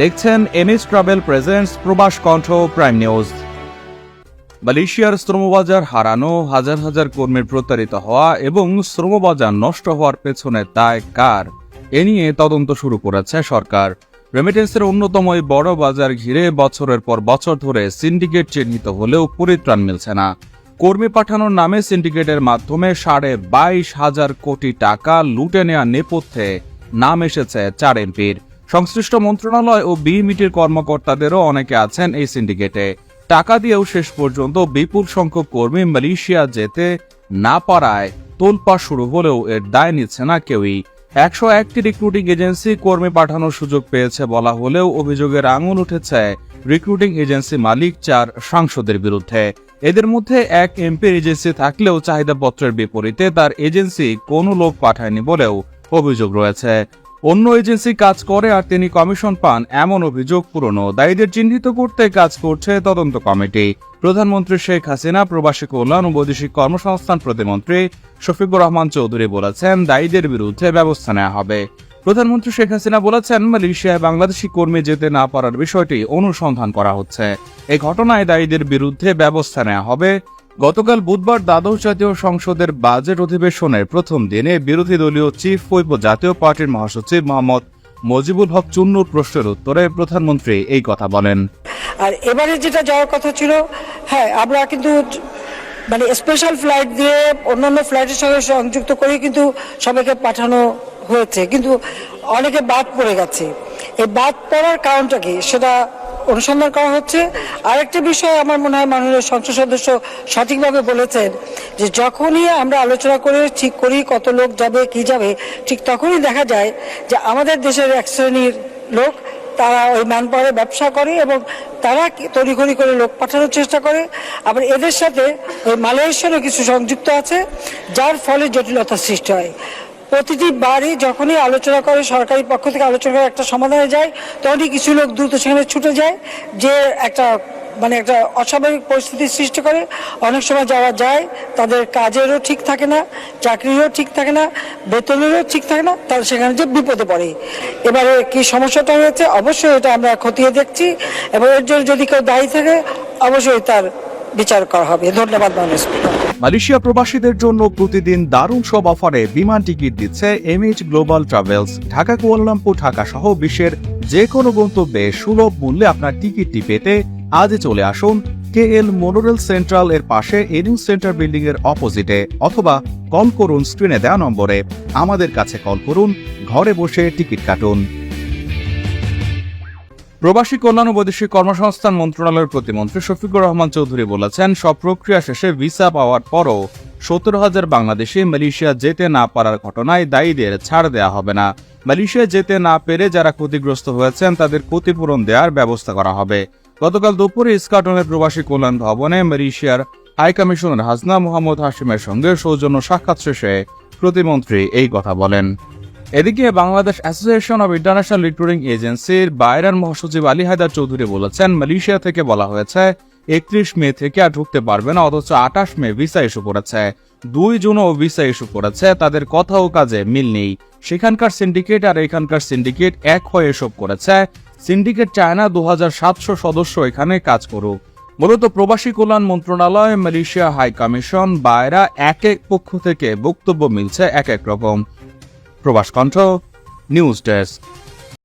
দেখছেন MS travel presents প্রবাস কণ্ঠ প্রাইম নিউজ। মালয়েশিয়ার শ্রমবাজার হারানো, হাজার হাজার কর্মীর প্রতারিত হওয়া এবং শ্রমবাজার নষ্ট হওয়ার পেছনে দায় কার, এ নিয়ে তদন্ত শুরু করেছে সরকার। রেমিটেন্সের অন্যতম এই বড় বাজার ঘিরে বছরের পর বছর ধরে সিন্ডিকেট চিহ্নিত হলেও পরিত্রাণ মিলছে না। কর্মী পাঠানোর নামে সিন্ডিকেটের মাধ্যমে 22,500 কোটি টাকা লুটে নেওয়া নেপথ্যে নাম এসেছে 4 এমপির। সংশ্লিষ্ট মন্ত্রণালয় ও বিএমইটির কর্মকর্তাদেরও অনেকে আছেন এই সিন্ডিকেটে। টাকা দিয়েও শেষ পর্যন্ত বিপুল সংখ্যক কর্মী মালয়েশিয়া যেতে না পারায় তোলপাড় শুরু হলেও এর দায় নিচ্ছে না কেউই। 101টি রিক্রুটিং এজেন্সি কর্মী পাঠানোর সুযোগ পেয়েছে বলা হলেও অভিযোগের আঙুল উঠেছে রিক্রুটিং এজেন্সি মালিক 4 সাংসদের বিরুদ্ধে। এদের মধ্যে এক এমপির এজেন্সি থাকলেও চাহিদাপত্রের বিপরীতে তার এজেন্সি কোনো লোক পাঠায়নি বলেও অভিযোগ রয়েছে। অন্য এজেন্সি কাজ করে আর তিনি কমিশন পান, এমন অভিযোগ পুরনো। দায়ীদের চিহ্নিত করতে কাজ করছে তদন্ত কমিটি। প্রধানমন্ত্রী শেখ হাসিনা, প্রবাসী কল্যাণ ও বৈদেশিক কর্মসংস্থান প্রতিমন্ত্রী শফিকুর রহমান চৌধুরী বলেছেন, দায়ীদের বিরুদ্ধে ব্যবস্থা নেওয়া হবে। প্রধানমন্ত্রী শেখ হাসিনা বলেছেন, মালয়েশিয়ায় বাংলাদেশি কর্মী যেতে না পারার বিষয়টি অনুসন্ধান করা হচ্ছে। এই ঘটনায় দায়ীদের বিরুদ্ধে ব্যবস্থা নেওয়া হবে। গতকাল বুধবার দ্বাদশ জাতীয় সংসদের বাজেট অধিবেশনের প্রথম দিনে বিরোধী দলীয় চিফ হুইপ ও জাতীয় পার্টির মহাসচিব মোহাম্মদ মজিবুল হক চুন্নুর প্রশ্নের উত্তরে প্রধানমন্ত্রী এই কথা বলেন। আর এবারে যেটা যাওয়ার কথা ছিল, হ্যাঁ আমরা কিন্তু মানে স্পেশাল ফ্লাইট দিয়ে অন্যান্য ফ্লাইটের সঙ্গে সংযুক্ত করে কিন্তু সবাইকে পাঠানো হয়েছে, কিন্তু অনেকে বাদ পড়ে গেছে। এই বাদ পড়ার কারণটা কি সেটা অনুসন্ধান করা হচ্ছে। আরেকটা বিষয় আমার মনে হয় মাননীয় সংসদ সদস্য সঠিকভাবে বলেছেন যে যখনই আমরা আলোচনা করে ঠিক করি কত লোক যাবে কি যাবে, ঠিক তখনই দেখা যায় যে আমাদের দেশের এক শ্রেণীর লোক তারা ওই ম্যান পাওয়ারে ব্যবসা করে এবং তারা তড়িঘড়ি করে লোক পাঠানোর চেষ্টা করে। আবার এদের সাথে ওই মালয়েশিয়ারও কিছু সংযুক্ত আছে, যার ফলে জটিলতার সৃষ্টি হয়। প্রতিটি বারই যখনই আলোচনা করে, সরকারি পক্ষ থেকে আলোচনা করে একটা সমাধানে যায়, তখনই কিছু লোক দ্রুত সেখানে ছুটে যায়, যে একটা অস্বাভাবিক পরিস্থিতির সৃষ্টি করে। অনেক সময় যাওয়া যায়, তাদের কাজেরও ঠিক থাকে না, চাকরিরও ঠিক থাকে না, বেতনেরও ঠিক থাকে না, তারা সেখানে যে বিপদে পড়ে। এবারে কি সমস্যাটা হয়েছে, অবশ্যই এটা আমরা খতিয়ে দেখছি এবং এর জন্য যদি কেউ দায়ী থাকে অবশ্যই তার বিচার করা হবে। ধন্যবাদ মাননীয় স্পিকার। মালয়েশিয়া প্রবাসীদের জন্য প্রতিদিন দারুণ সব অফারে বিমান টিকিট দিচ্ছে MH global travels. Dhaka, Kuala Lumpur, Dhaka সহ বিশ্বের যে কোনো গন্তব্যে সুলভ মূল্যে আপনার টিকিটটি পেতে আজই চলে আসুন কেএল মোনোরেল সেন্ট্রাল এর পাশে এনিউ সেন্টার বিল্ডিং এর অপোজিটে, অথবা কল করুন স্ক্রিনে দেওয়া নম্বরে। আমাদের কাছে কল করুন, ঘরে বসে টিকিট কাটুন। প্রবাসী কল্যাণ ও বৈদেশিক কর্মসংস্থান মন্ত্রণালয়ের প্রতিমন্ত্রী শফিকুর রহমান চৌধুরী বলেছেন, সব প্রক্রিয়া শেষে ভিসা পাওয়ার পরও 17,000 বাংলাদেশি মালয়েশিয়া যেতে না পারার ঘটনায় দায়ীদের ছাড় দেওয়া হবে না। মালয়েশিয়া যেতে না পেরে যারা ক্ষতিগ্রস্ত হয়েছেন তাদের ক্ষতিপূরণ দেওয়ার ব্যবস্থা করা হবে। গতকাল দুপুরে ইস্কাটনের প্রবাসী কল্যাণ ভবনে মালয়েশিয়ার হাই কমিশনার হাসনা মোহাম্মদ হাশিমের সঙ্গে সৌজন্য সাক্ষাৎ শেষে প্রতিমন্ত্রী এই কথা বলেন। এদিকে Bangladesh association of international recruiting এজেন্সির বায়রার মহাসচিব আলী হায়দার চৌধুরী বলেছেন, মালয়েশিয়া থেকে বলা হয়েছে 31 মে থেকে আর ঢুকতে পারবে না, অথচ 28 মে ভিসা ইস্যু করেছে। 2 জুনও ভিসা ইস্যু করেছে। তাদের কথা ও কাজে মিল নেই। সেখানকার সিন্ডিকেট আর এখানকার সিন্ডিকেট এক হয়ে এসব করেছে। সিন্ডিকেট চায় না 2700 সদস্য এখানে কাজ করুক। মূলত প্রবাসী কল্যাণ মন্ত্রণালয়, মালয়েশিয়া হাই কমিশন, বায়রা এক এক পক্ষ থেকে বক্তব্য মিলছে এক এক রকম। প্রবাস কণ্ঠ নিউজ ডেস্ক।